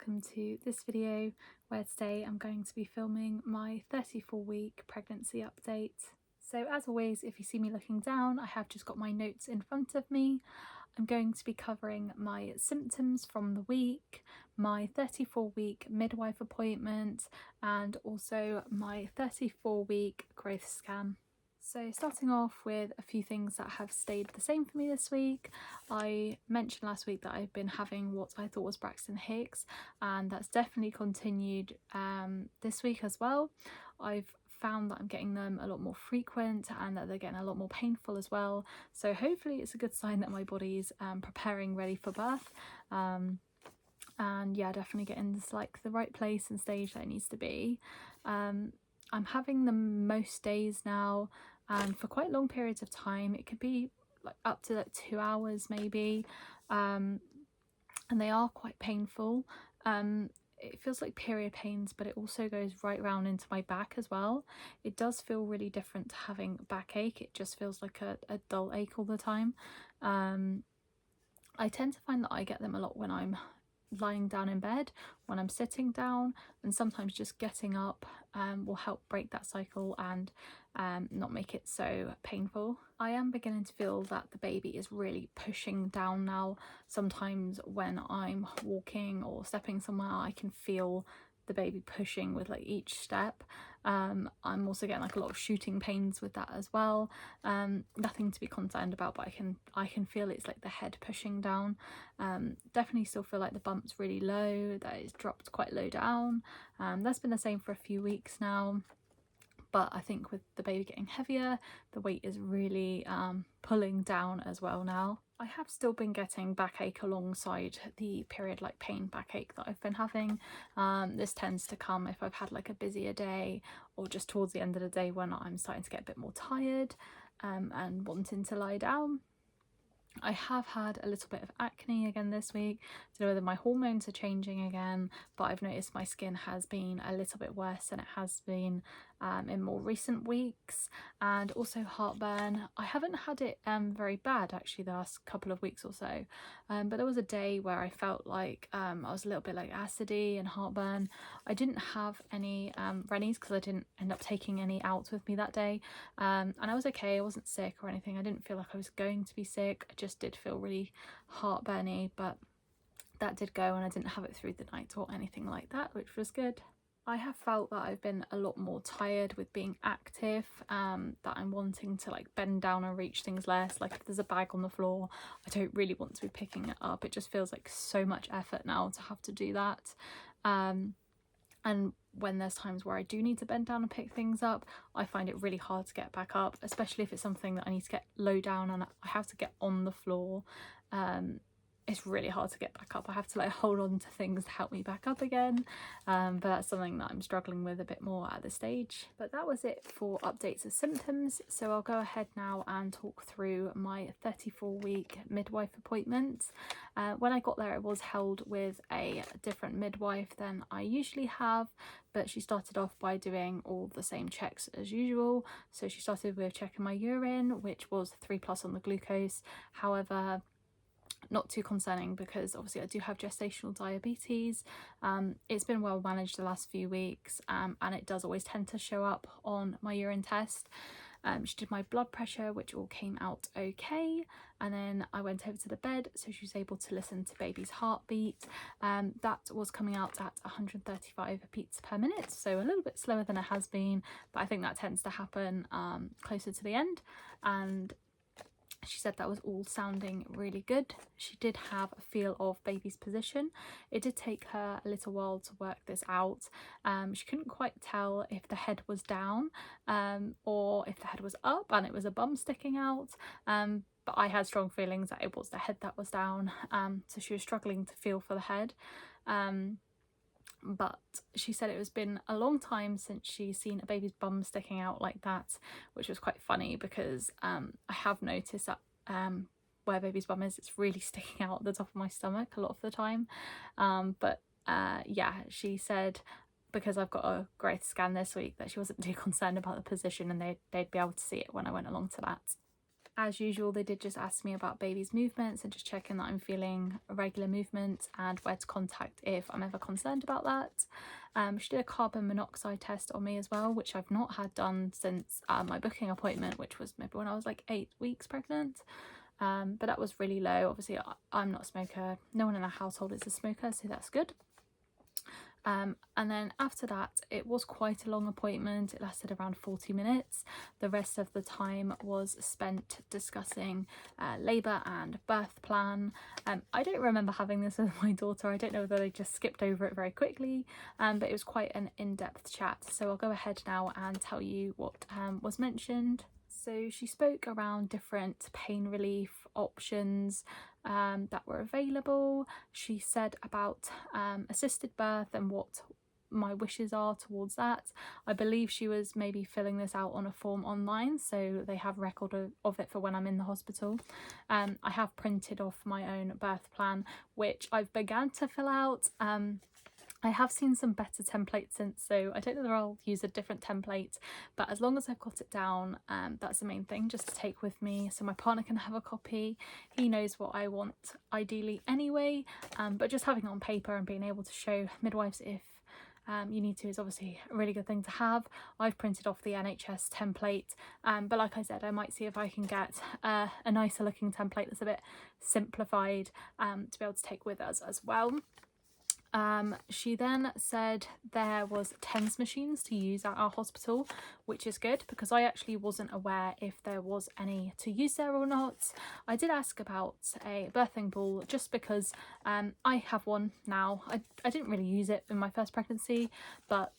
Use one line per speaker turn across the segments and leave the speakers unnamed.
welcome to this video where today I'm going to be filming my 34-week pregnancy update. So as always, if you see me looking down, I have just got my notes in front of me. I'm going to be covering my symptoms from the week, my 34-week midwife appointment, and also my 34-week growth scan. So starting off with a few things that have stayed the same for me this week. I mentioned last week that I've been having what I thought was Braxton Hicks, and that's definitely continued this week as well. I've found that I'm getting them a lot more frequent and that they're getting a lot more painful as well. So hopefully it's a good sign that my body's preparing ready for birth. And yeah, definitely getting this like the right place and stage that it needs to be. I'm having them most days now, and for quite long periods of time. It could be like up to like 2 hours maybe, and they are quite painful. It feels like period pains, but it also goes right round into my back as well. It does feel really different to having backache. It just feels like a dull ache all the time. I tend to find that I get them a lot when I'm lying down in bed, when I'm sitting down, and sometimes just getting up will help break that cycle and not make it so painful. I am beginning to feel that the baby is really pushing down now. Sometimes when I'm walking or stepping somewhere, I can feel the baby pushing with like each step. I'm also getting like a lot of shooting pains with that as well. Nothing to be concerned about, but I can feel it's like the head pushing down. Definitely still feel like the bump's really low, that it's dropped quite low down. That's been the same for a few weeks now. But I think with the baby getting heavier, the weight is really pulling down as well now. I have still been getting backache alongside the period like pain backache that I've been having. This tends to come if I've had like a busier day or just towards the end of the day when I'm starting to get a bit more tired and wanting to lie down. I have had a little bit of acne again this week. I don't know whether my hormones are changing again, but I've noticed my skin has been a little bit worse than it has been in more recent weeks. And also heartburn. I haven't had it very bad actually the last couple of weeks or so, but there was a day where I felt like I was a little bit like acidy and heartburn. I didn't have any Rennies because I didn't end up taking any out with me that day, and I was okay. I wasn't sick or anything. I didn't feel like I was going to be sick. I just did feel really heartburny, but that did go and I didn't have it through the night or anything like that, which was good. I have felt that I've been a lot more tired with being active, that I'm wanting to like bend down and reach things less. Like if there's a bag on the floor, I don't really want to be picking it up. It just feels like so much effort now to have to do that. And when there's times where I do need to bend down and pick things up, I find it really hard to get back up, especially if it's something that I need to get low down and I have to get on the floor. It's really hard to get back up. I have to like hold on to things to help me back up again, but that's something that I'm struggling with a bit more at this stage. But that was it for updates of symptoms, so I'll go ahead now and talk through my 34-week midwife appointment. When I got there, it was held with a different midwife than I usually have, but she started off by doing all the same checks as usual. So she started with checking my urine, which was 3+ on the glucose. However, not too concerning because obviously I do have gestational diabetes. It's been well managed the last few weeks, and it does always tend to show up on my urine test. She did my blood pressure, which all came out okay, and then I went over to the bed so she was able to listen to baby's heartbeat. That was coming out at 135 beats per minute, so a little bit slower than it has been, but I think that tends to happen closer to the end. And she said that was all sounding really good. She did have a feel of baby's position. It did take her a little while to work this out. She couldn't quite tell if the head was down or if the head was up and it was a bum sticking out. But I had strong feelings that it was the head that was down. So she was struggling to feel for the head. But she said it has been a long time since she's seen a baby's bum sticking out like that, which was quite funny because I have noticed that where baby's bum is, it's really sticking out at the top of my stomach a lot of the time. Yeah, she said because I've got a growth scan this week that she wasn't too concerned about the position and they'd be able to see it when I went along to that. As usual, they did just ask me about baby's movements and just checking that I'm feeling regular movement and where to contact if I'm ever concerned about that. She did a carbon monoxide test on me as well, which I've not had done since my booking appointment, which was maybe when I was like 8 weeks pregnant. But that was really low. Obviously, I'm not a smoker. No one in our household is a smoker, so that's good. And then after that, it was quite a long appointment. It lasted around 40 minutes. The rest of the time was spent discussing labour and birth plan. I don't remember having this with my daughter. I don't know whether they just skipped over it very quickly, but it was quite an in-depth chat. So I'll go ahead now and tell you what was mentioned. So she spoke around different pain relief options that were available. She said about assisted birth and what my wishes are towards that. I believe she was maybe filling this out on a form online, so they have record of it for when I'm in the hospital. I have printed off my own birth plan, which I've began to fill out. I have seen some better templates since, so I don't know whether I'll use a different template, but as long as I've got it down, that's the main thing, just to take with me so my partner can have a copy. He knows what I want ideally anyway, but just having it on paper and being able to show midwives if you need to is obviously a really good thing to have. I've printed off the NHS template, but like I said, I might see if I can get a nicer looking template that's a bit simplified to be able to take with us as well. She then said there was TENS machines to use at our hospital, which is good because I actually wasn't aware if there was any to use there or not. I did ask about a birthing ball just because I have one now. I didn't really use it in my first pregnancy, but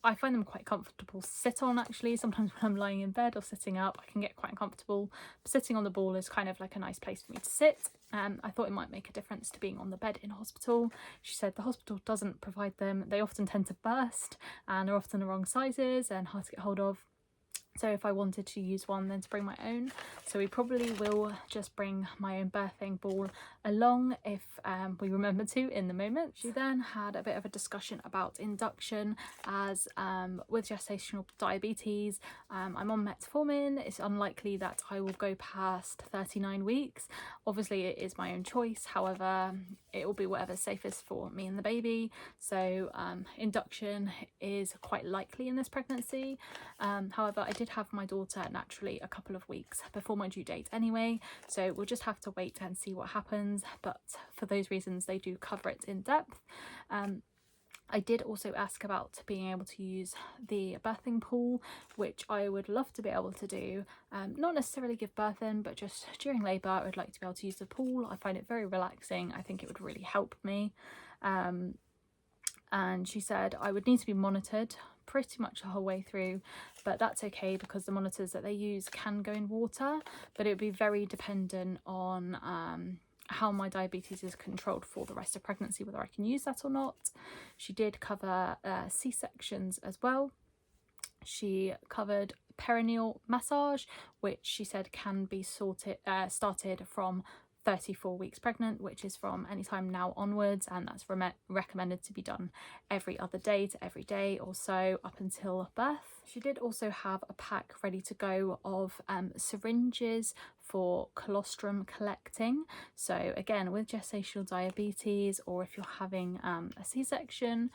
I find them quite comfortable to sit on actually. Sometimes when I'm lying in bed or sitting up, I can get quite uncomfortable. Sitting on the ball is kind of like a nice place for me to sit. I thought it might make a difference to being on the bed in hospital. She said the hospital doesn't provide them. They often tend to burst and are often the wrong sizes and hard to get hold of. So if I wanted to use one, then to bring my own. So we probably will just bring my own birthing ball along if we remember to in the moment. She then had a bit of a discussion about induction, as with gestational diabetes, I'm on metformin. It's unlikely that I will go past 39 weeks. Obviously it is my own choice, however it will be whatever's safest for me and the baby. So induction is quite likely in this pregnancy. However, I did have my daughter naturally a couple of weeks before my due date anyway, so we'll just have to wait and see what happens, but for those reasons they do cover it in depth. I did also ask about being able to use the birthing pool, which I would love to be able to do. Not necessarily give birth in, but just during labour I would like to be able to use the pool. I find it very relaxing. I think it would really help me. And she said I would need to be monitored pretty much the whole way through, but that's okay because the monitors that they use can go in water, but it would be very dependent on how my diabetes is controlled for the rest of pregnancy, whether I can use that or not. She did cover C-sections as well. She covered perineal massage, which she said can be started from 34 weeks pregnant, which is from any time now onwards, and that's recommended to be done every other day to every day or so up until birth. She did also have a pack ready to go of syringes for colostrum collecting. So again, with gestational diabetes, or if you're having a C-section,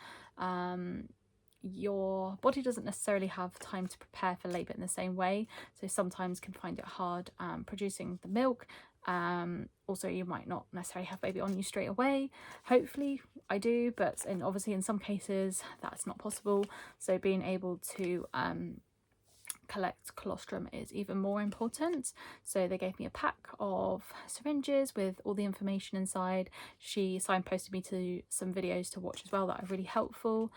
your body doesn't necessarily have time to prepare for labour in the same way, so sometimes can find it hard producing the milk. Also, you might not necessarily have baby on you straight away. Hopefully I do, but obviously in some cases that's not possible, so being able to collect colostrum is even more important. So they gave me a pack of syringes with all the information inside. She signposted me to some videos to watch as well that are really helpful.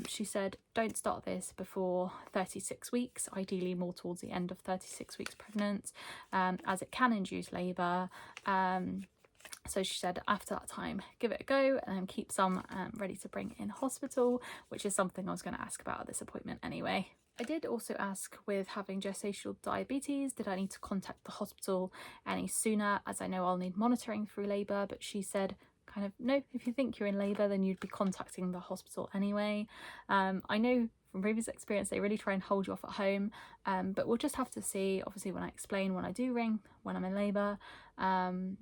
She said don't start this before 36 weeks, ideally more towards the end of 36 weeks pregnant, as it can induce labour. So she said after that time give it a go and keep some ready to bring in hospital, which is something I was going to ask about at this appointment anyway. I did also ask, with having gestational diabetes, did I need to contact the hospital any sooner, as I know I'll need monitoring through labour, but she said kind of no, if you think you're in labour then you'd be contacting the hospital anyway. I know from previous experience, they really try and hold you off at home, but we'll just have to see, obviously, when I explain when I do ring, when I'm in labour, to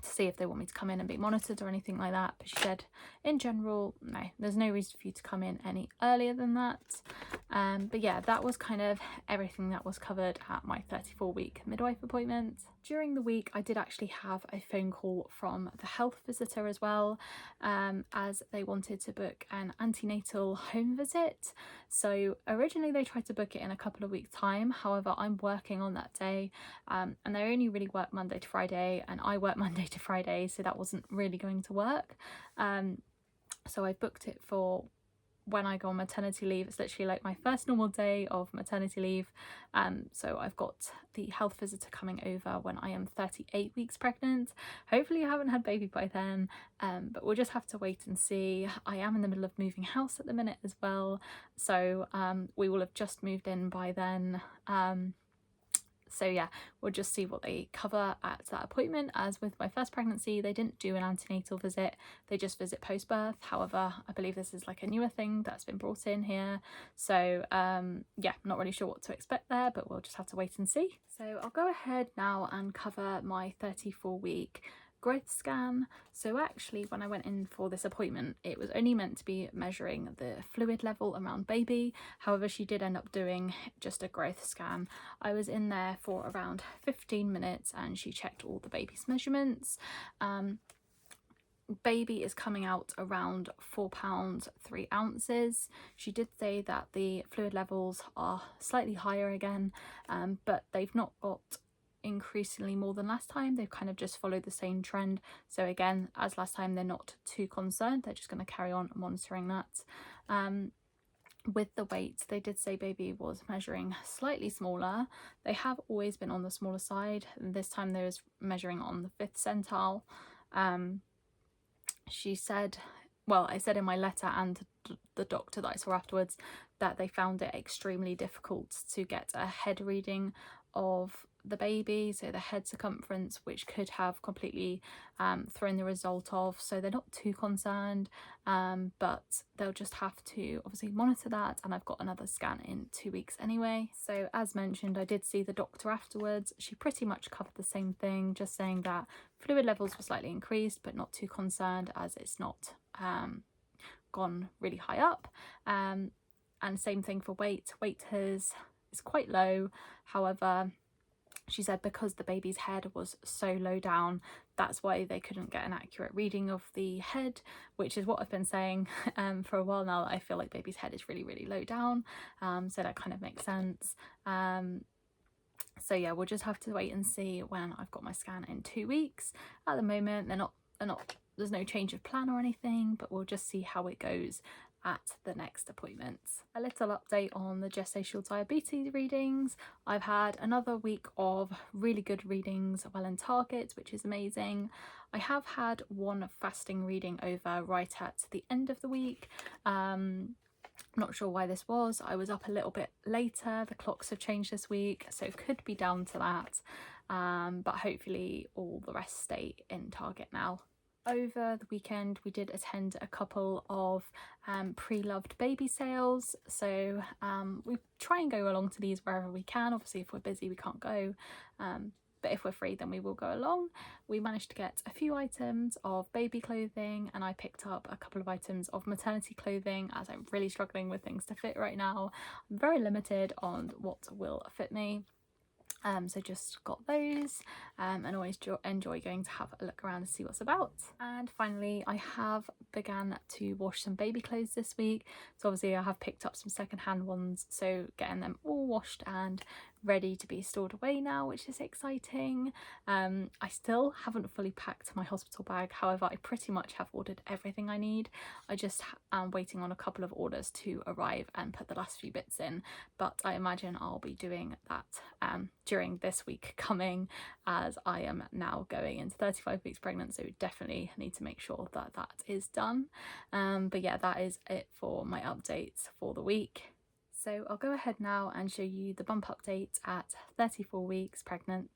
see if they want me to come in and be monitored or anything like that. But she said in general, no, there's no reason for you to come in any earlier than that. But yeah, that was kind of everything that was covered at my 34-week midwife appointment. During the week, I did actually have a phone call from the health visitor as well, as they wanted to book an antenatal home visit. So originally they tried to book it in a couple of weeks time, however I'm working on that day, and they only really work Monday to Friday and I work Monday to Friday, so that wasn't really going to work. So I booked it for when I go on maternity leave. It's literally like my first normal day of maternity leave, so I've got the health visitor coming over when I am 38 weeks pregnant. Hopefully I haven't had baby by then, but we'll just have to wait and see. I am in the middle of moving house at the minute as well, so we will have just moved in by then. So yeah, we'll just see what they cover at that appointment. As with my first pregnancy, they didn't do an antenatal visit, they just visit post-birth. However, I believe this is like a newer thing that's been brought in here. So yeah, not really sure what to expect there, but we'll just have to wait and see. So I'll go ahead now and cover my 34-week growth scan. So actually when I went in for this appointment, it was only meant to be measuring the fluid level around baby. However, she did end up doing just a growth scan. I was in there for around 15 minutes and she checked all the baby's measurements. Baby is coming out around 4 pounds 3 ounces. She did say that the fluid levels are slightly higher again, but they've not got increasingly more than last time. They've kind of just followed the same trend. So again, as last time, they're not too concerned. They're just going to carry on monitoring that. With the weight, they did say baby was measuring slightly smaller. They have always been on the smaller side. This time they was measuring on the 5th centile. She said, well, I said in my letter and the doctor that I saw afterwards that they found it extremely difficult to get a head reading of the baby, so the head circumference, which could have completely thrown the result off. So they're not too concerned, but they'll just have to obviously monitor that, and I've got another scan in 2 weeks anyway. So as mentioned, I did see the doctor afterwards. She pretty much covered the same thing, just saying that fluid levels were slightly increased but not too concerned, as it's not gone really high up. And same thing for weight. Weight is quite low. However, she said because the baby's head was so low down, that's why they couldn't get an accurate reading of the head, which is what I've been saying for a while now, that I feel like baby's head is really, really low down. So that kind of makes sense. So yeah, we'll just have to wait and see when I've got my scan in 2 weeks. At the moment, there's no change of plan or anything, but we'll just see how it goes at the next appointment. A little update on the gestational diabetes readings. I've had another week of really good readings, well in target, which is amazing. I have had one fasting reading over right at the end of the week. Not sure why this was. I was up a little bit later. The clocks have changed this week, so it could be down to that. But hopefully all the rest stay in target now. Over the weekend, we did attend a couple of pre-loved baby sales. So we try and go along to these wherever we can. Obviously, if we're busy, we can't go. But if we're free, then we will go along. We managed to get a few items of baby clothing, and I picked up a couple of items of maternity clothing, as I'm really struggling with things to fit right now. I'm very limited on what will fit me. So just got those, and always enjoy going to have a look around and see what's about. And finally, I have began to wash some baby clothes this week. So obviously I have picked up some secondhand ones, so getting them all washed and ready to be stored away now, which is exciting. I still haven't fully packed my hospital bag. However, I pretty much have ordered everything I need. I just am waiting on a couple of orders to arrive and put the last few bits in, but I imagine I'll be doing that during this week coming, as I am now going into 35 weeks pregnant, so definitely need to make sure that that is done. But yeah, that is it for my updates for the week. So I'll go ahead now and show you the bump update at 34 weeks pregnant.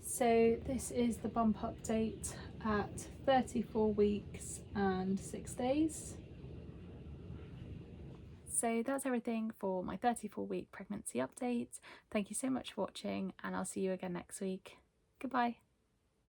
So this is the bump update at 34 weeks and 6 days. So that's everything for my 34-week pregnancy update. Thank you so much for watching, and I'll see you again next week. Goodbye.